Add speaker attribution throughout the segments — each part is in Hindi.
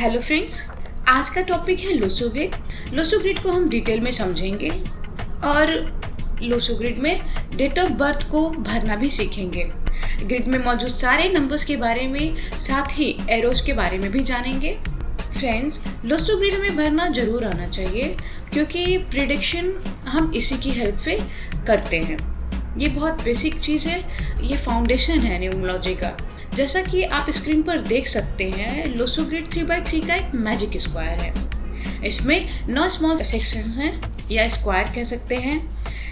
Speaker 1: हेलो फ्रेंड्स, आज का टॉपिक है लोसो ग्रिड। लोसो ग्रिड को हम डिटेल में समझेंगे और लोसो ग्रिड में डेट ऑफ बर्थ को भरना भी सीखेंगे। ग्रिड में मौजूद सारे नंबर्स के बारे में, साथ ही एरोज के बारे में भी जानेंगे। फ्रेंड्स, लोसो ग्रिड में भरना जरूर आना चाहिए क्योंकि प्रिडिक्शन हम इसी की हेल्प से करते हैं। ये बहुत बेसिक चीज़ है, ये फाउंडेशन है न्यूमरोलॉजी का। जैसा कि आप स्क्रीन पर देख सकते हैं, लोसो ग्रिड 3x3 का एक मैजिक स्क्वायर है। इसमें 9 स्मॉल सेक्शंस हैं या स्क्वायर कह सकते हैं,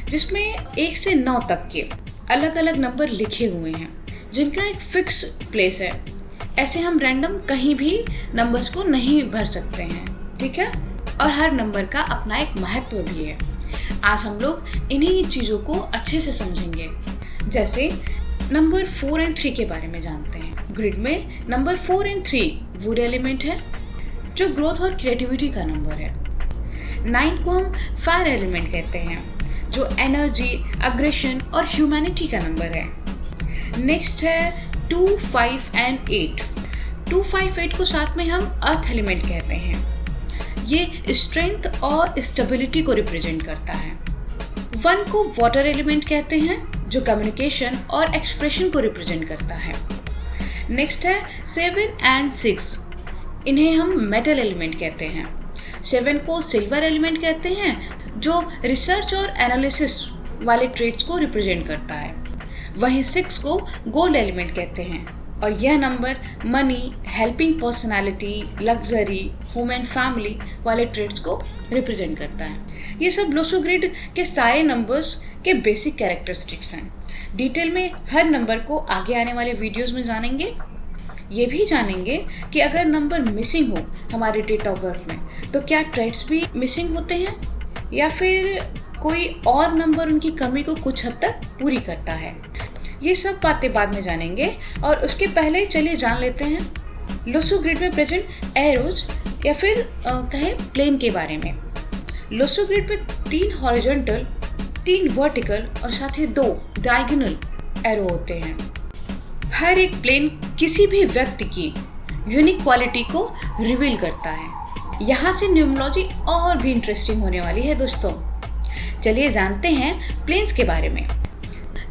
Speaker 1: जिसमें 1 से 9 तक के अलग अलग नंबर लिखे हुए हैं जिनका एक फिक्स प्लेस है। ऐसे हम रैंडम कहीं भी नंबर्स को नहीं भर सकते हैं, ठीक है। और हर नंबर का अपना एक महत्व भी है। आज हम लोग इन्हीं चीज़ों को अच्छे से समझेंगे। जैसे नंबर 4 और 3 के बारे में जानते हैं। ग्रिड में नंबर 4 और 3 वुड एलिमेंट है जो ग्रोथ और क्रिएटिविटी का नंबर है। 9 को हम फायर एलिमेंट कहते हैं जो एनर्जी, अग्रेशन और ह्यूमैनिटी का नंबर है। नेक्स्ट है 2, 5 और 8। 2, 5, 8 को साथ में हम अर्थ एलिमेंट कहते हैं। ये स्ट्रेंथ और स्टेबिलिटी को रिप्रेजेंट करता है। 1 को वाटर एलिमेंट कहते हैं जो कम्युनिकेशन और एक्सप्रेशन को रिप्रेजेंट करता है। नेक्स्ट है 7 और 6। इन्हें हम मेटल एलिमेंट कहते हैं। 7 को सिल्वर एलिमेंट कहते हैं जो रिसर्च और एनालिसिस वाले ट्रेड्स को रिप्रेजेंट करता है। वहीं 6 को गोल्ड एलिमेंट कहते हैं और यह number money, helping personality, luxury, home and family वाले ट्रेड्स को रिप्रेजेंट करता है। ये सब लोसो ग्रिड के सारे नंबर्स के बेसिक कैरेक्टरिस्टिक्स हैं। डिटेल में हर नंबर को आगे आने वाले वीडियोस में जानेंगे। ये भी जानेंगे कि अगर नंबर मिसिंग हो हमारे डेट ऑफ बर्थ में तो क्या ट्रेड्स भी मिसिंग होते हैं या फिर कोई और नंबर उनकी कमी को कुछ हद तक पूरी करता है। ये सब बातें बाद में जानेंगे और उसके पहले चलिए जान लेते हैं लोसो ग्रिड में प्रेजेंट एरोज या फिर कहें प्लेन के बारे में। लोसो ग्रिड पे 3 हॉरिजॉन्टल, 3 वर्टिकल और साथ ही 2 डायगोनल एरो होते हैं। हर एक प्लेन किसी भी व्यक्ति की यूनिक क्वालिटी को रिवील करता है। यहाँ से न्यूमरोलॉजी और भी इंटरेस्टिंग होने वाली है दोस्तों। चलिए जानते हैं प्लेन्स के बारे में।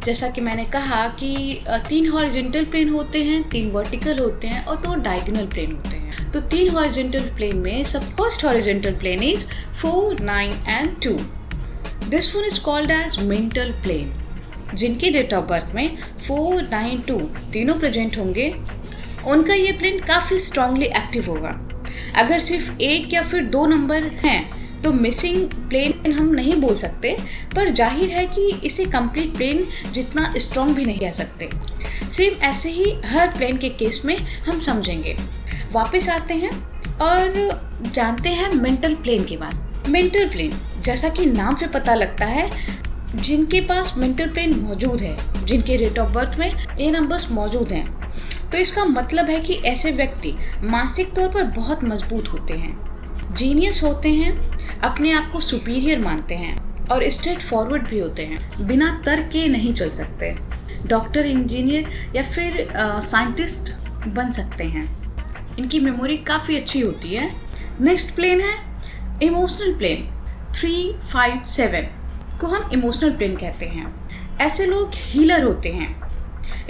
Speaker 1: जैसा कि मैंने कहा कि 3 हॉरिजॉन्टल प्लेन होते हैं, 3 वर्टिकल होते हैं और 2 डायगोनल प्लेन होते हैं। तो 3 हॉरिजॉन्टल प्लेन में सब फर्स्ट हॉरिजॉन्टल प्लेन इज 4, 9 और 2। This one is called as mental plane. जिनकी डेट ऑफ बर्थ में 4, 9, 2 तीनों प्रेजेंट होंगे, उनका ये प्लेन काफ़ी स्ट्रांगली एक्टिव होगा। अगर सिर्फ 1 या फिर 2 नंबर हैं तो मिसिंग प्लेन हम नहीं बोल सकते, पर जाहिर है कि इसे कंप्लीट प्लेन जितना स्ट्रॉन्ग भी नहीं कह सकते। सेम ऐसे ही हर प्लेन के केस में हम समझेंगे। वापस आते हैं और जानते हैं मेंटल प्लेन के बाद। मेंटल प्लेन, जैसा कि नाम से पता लगता है, जिनके पास मेंटल प्लेन मौजूद है, जिनके डेट ऑफ बर्थ में ये नंबर्स मौजूद हैं, तो इसका मतलब है कि ऐसे व्यक्ति मानसिक तौर पर बहुत मजबूत होते हैं, जीनियस होते हैं, अपने आप को सुपीरियर मानते हैं और स्ट्रेट फॉरवर्ड भी होते हैं। बिना तर्क के नहीं चल सकते। डॉक्टर, इंजीनियर या फिर साइंटिस्ट बन सकते हैं। इनकी मेमोरी काफ़ी अच्छी होती है। नेक्स्ट प्लेन है इमोशनल प्लेन। 3, 5, 7 को हम इमोशनल प्लेन कहते हैं। ऐसे लोग हीलर होते हैं,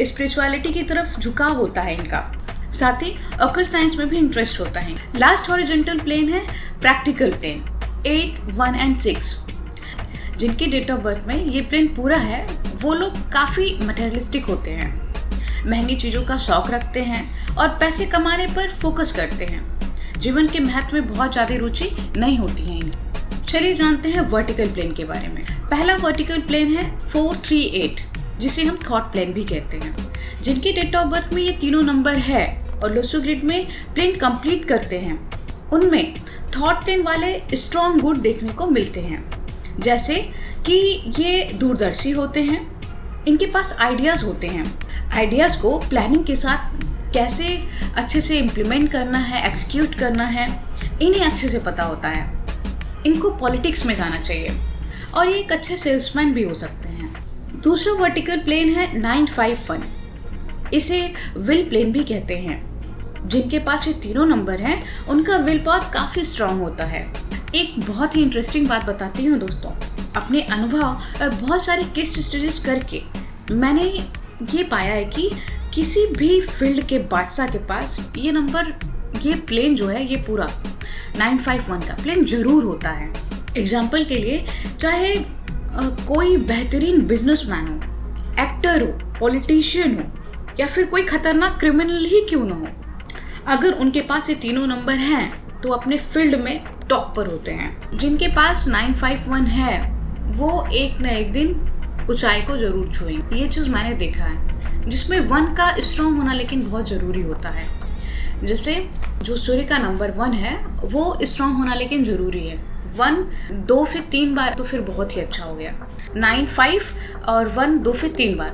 Speaker 1: स्पिरिचुअलिटी की तरफ झुकाव होता है इनका, साथ ही ऑकल्ट साइंस में भी इंटरेस्ट होता है। लास्ट हॉरिजॉन्टल प्लेन है प्रैक्टिकल प्लेन। 8, 1 और 6 जिनकी डेट ऑफ बर्थ में ये प्लेन पूरा है, वो लोग काफ़ी मटेरियलिस्टिक होते हैं, महंगी चीज़ों का शौक रखते हैं और पैसे कमाने पर फोकस करते हैं। जीवन के महत्व में बहुत ज़्यादा रुचि नहीं होती है इनकी। चलिए जानते हैं वर्टिकल प्लेन के बारे में। पहला वर्टिकल प्लेन है 4, 3, 8 जिसे हम थॉट प्लेन भी कहते हैं। जिनकी डेट ऑफ बर्थ में ये तीनों नंबर है और लोसो ग्रिड में प्लेन कंप्लीट करते हैं, उनमें थॉट प्लेन वाले स्ट्रॉन्ग गुड देखने को मिलते हैं। जैसे कि ये दूरदर्शी होते हैं, इनके पास आइडियाज़ होते हैं। आइडियाज़ को प्लानिंग के साथ कैसे अच्छे से इम्प्लीमेंट करना है, एक्सिक्यूट करना है, इन्हें अच्छे से पता होता है। इनको पॉलिटिक्स में जाना चाहिए और ये एक अच्छे सेल्समैन भी हो सकते हैं। दूसरा वर्टिकल प्लेन है 9, 5, 1। इसे विल प्लेन भी कहते हैं। जिनके पास ये तीनों नंबर हैं उनका विल पावर काफ़ी स्ट्रांग होता है। एक बहुत ही इंटरेस्टिंग बात बताती हूँ दोस्तों, अपने अनुभव और बहुत सारे केस स्टडीज करके मैंने ये पाया है कि किसी भी फील्ड के बादशाह के पास ये नंबर, ये प्लेन जो है, ये पूरा 951 का प्लेन जरूर होता है। एग्जाम्पल के लिए, चाहे कोई बेहतरीन बिजनेसमैन हो, एक्टर हो, पॉलिटिशियन हो या फिर कोई खतरनाक क्रिमिनल ही क्यों ना हो, अगर उनके पास ये तीनों नंबर हैं तो अपने फील्ड में टॉप पर होते हैं। जिनके पास 951 है वो एक न एक दिन ऊंचाई को जरूर छुएंगे। ये चीज़ मैंने देखा है, जिसमें 1 का स्ट्रॉन्ग होना लेकिन बहुत ज़रूरी होता है। जैसे जो सूर्य का नंबर 1 है वो स्ट्रॉन्ग होना लेकिन ज़रूरी है। 1 2 फिर 3 बार तो फिर बहुत ही अच्छा हो गया। 9 5 और 1 2 फिर 3 बार।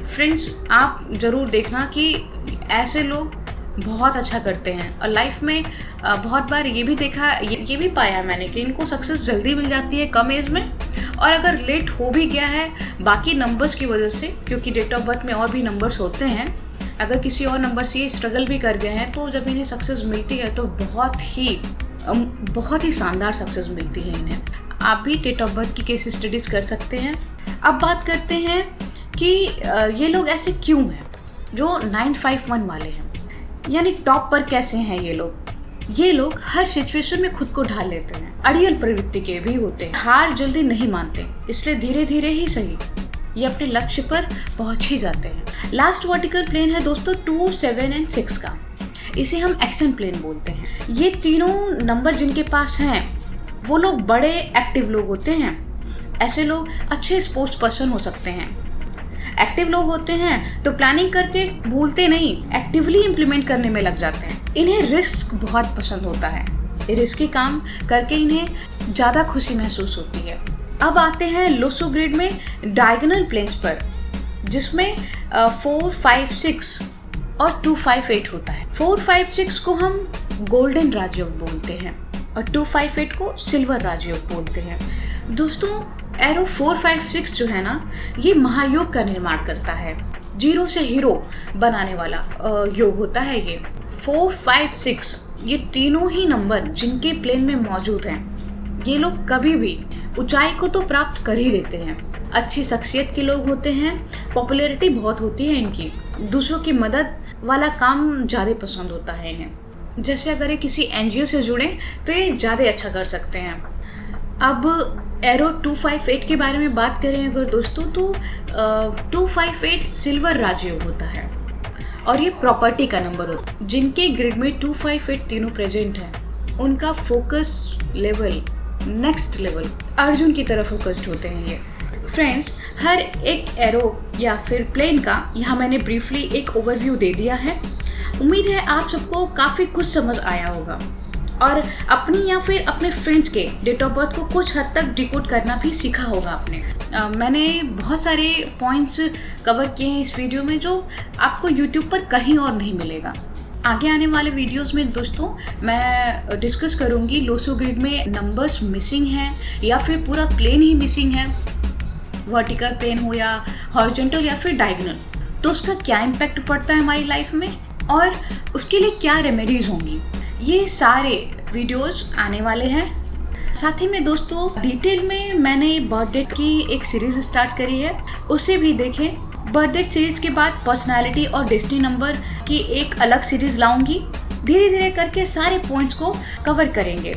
Speaker 1: फ्रेंड्स, आप ज़रूर देखना कि ऐसे लोग बहुत अच्छा करते हैं और लाइफ में बहुत बार ये भी देखा, ये भी पाया मैंने कि इनको सक्सेस जल्दी मिल जाती है कम एज में, और अगर लेट हो भी गया है बाकी नंबर्स की वजह से, क्योंकि डेट ऑफ बर्थ में और भी नंबर्स होते हैं, अगर किसी और नंबर से ये स्ट्रगल भी कर गए हैं तो जब इन्हें सक्सेस मिलती है तो बहुत ही शानदार सक्सेस मिलती है इन्हें। आप भी डेट ऑफ बर्थ की केस स्टडीज़ कर सकते हैं। अब बात करते हैं कि ये लोग ऐसे क्यों हैं जो 951 वाले हैं, यानी टॉप पर कैसे हैं ये लोग। ये लोग हर सिचुएशन में खुद को ढाल लेते हैं, अड़ियल प्रवृत्ति के भी होते हैं, हार जल्दी नहीं मानते, इसलिए धीरे धीरे ही सही ये अपने लक्ष्य पर पहुंच ही जाते हैं। लास्ट वर्टिकल प्लेन है दोस्तों 2 7 और 6 का, इसे हम एक्शन प्लेन बोलते हैं। ये तीनों नंबर जिनके पास हैं वो लोग बड़े एक्टिव लोग होते हैं। ऐसे लोग अच्छे स्पोर्ट्स पर्सन हो सकते हैं। एक्टिव लोग होते हैं तो प्लानिंग करके भूलते नहीं, एक्टिवली इम्प्लीमेंट करने में लग जाते हैं। इन्हें रिस्क बहुत पसंद होता है, रिस्की काम करके इन्हें ज़्यादा खुशी महसूस होती है। अब आते हैं लोसो ग्रिड में डायगोनल प्लेन्स पर, जिसमें 4 5 6 और 2 5 8 होता है। 4 5 6 को हम गोल्डन राजयोग बोलते हैं और 2 5 8 को सिल्वर राजयोग बोलते हैं। दोस्तों, एरो 4 5 6 जो है ना, ये महायोग का निर्माण करता है। जीरो से हीरो बनाने वाला योग होता है ये। 4 5 6 ये तीनों ही नंबर जिनके प्लेन में मौजूद हैं, ये लोग कभी भी ऊंचाई को तो प्राप्त कर ही लेते हैं। अच्छी शख्सियत के लोग होते हैं, पॉपुलैरिटी बहुत होती है इनकी, दूसरों की मदद वाला काम ज़्यादा पसंद होता है इन्हें। जैसे अगर ये किसी एनजीओ से जुड़े तो ये ज़्यादा अच्छा कर सकते हैं। अब एरो 2 5 8 के बारे में बात करें अगर दोस्तों, तो 2 5 8 सिल्वर राजयोग होता है और ये प्रॉपर्टी का नंबर होता है। जिनके ग्रिड में 2 5 8 तीनों प्रेजेंट हैं, उनका focus level next level, Arjun की तरफ फोकस्ड होते हैं ये। फ्रेंड्स, हर एक एरो या फिर प्लेन का यहाँ मैंने ब्रीफली एक ओवरव्यू दे दिया है। उम्मीद है आप सबको काफ़ी कुछ समझ आया होगा और अपनी या फिर अपने फ्रेंड्स के डेट ऑफ बर्थ को कुछ हद तक डिकोड करना भी सीखा होगा आपने। मैंने बहुत सारे पॉइंट्स कवर किए हैं इस वीडियो में जो आपको यूट्यूब पर कहीं और नहीं मिलेगा। आगे आने वाले वीडियोस में दोस्तों मैं डिस्कस करूंगी लोसो ग्रिड में नंबर्स मिसिंग हैं या फिर पूरा प्लेन ही मिसिंग है, वर्टिकल प्लेन हो या हॉरिजॉन्टल या फिर डायगोनल, तो उसका क्या इम्पैक्ट पड़ता है हमारी लाइफ में और उसके लिए क्या रेमेडीज होंगी। ये सारे वीडियोस आने वाले हैं। साथ ही में दोस्तों डिटेल में मैंने बर्थ डेट की एक सीरीज स्टार्ट करी है, उसे भी देखें। बर्थ डेट सीरीज के बाद पर्सनालिटी और डेस्टिनी नंबर की एक अलग सीरीज लाऊंगी। धीरे धीरे करके सारे पॉइंट्स को कवर करेंगे।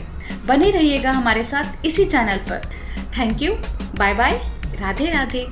Speaker 1: बने रहिएगा हमारे साथ इसी चैनल पर। Thank you, bye bye, Radhe Radhe.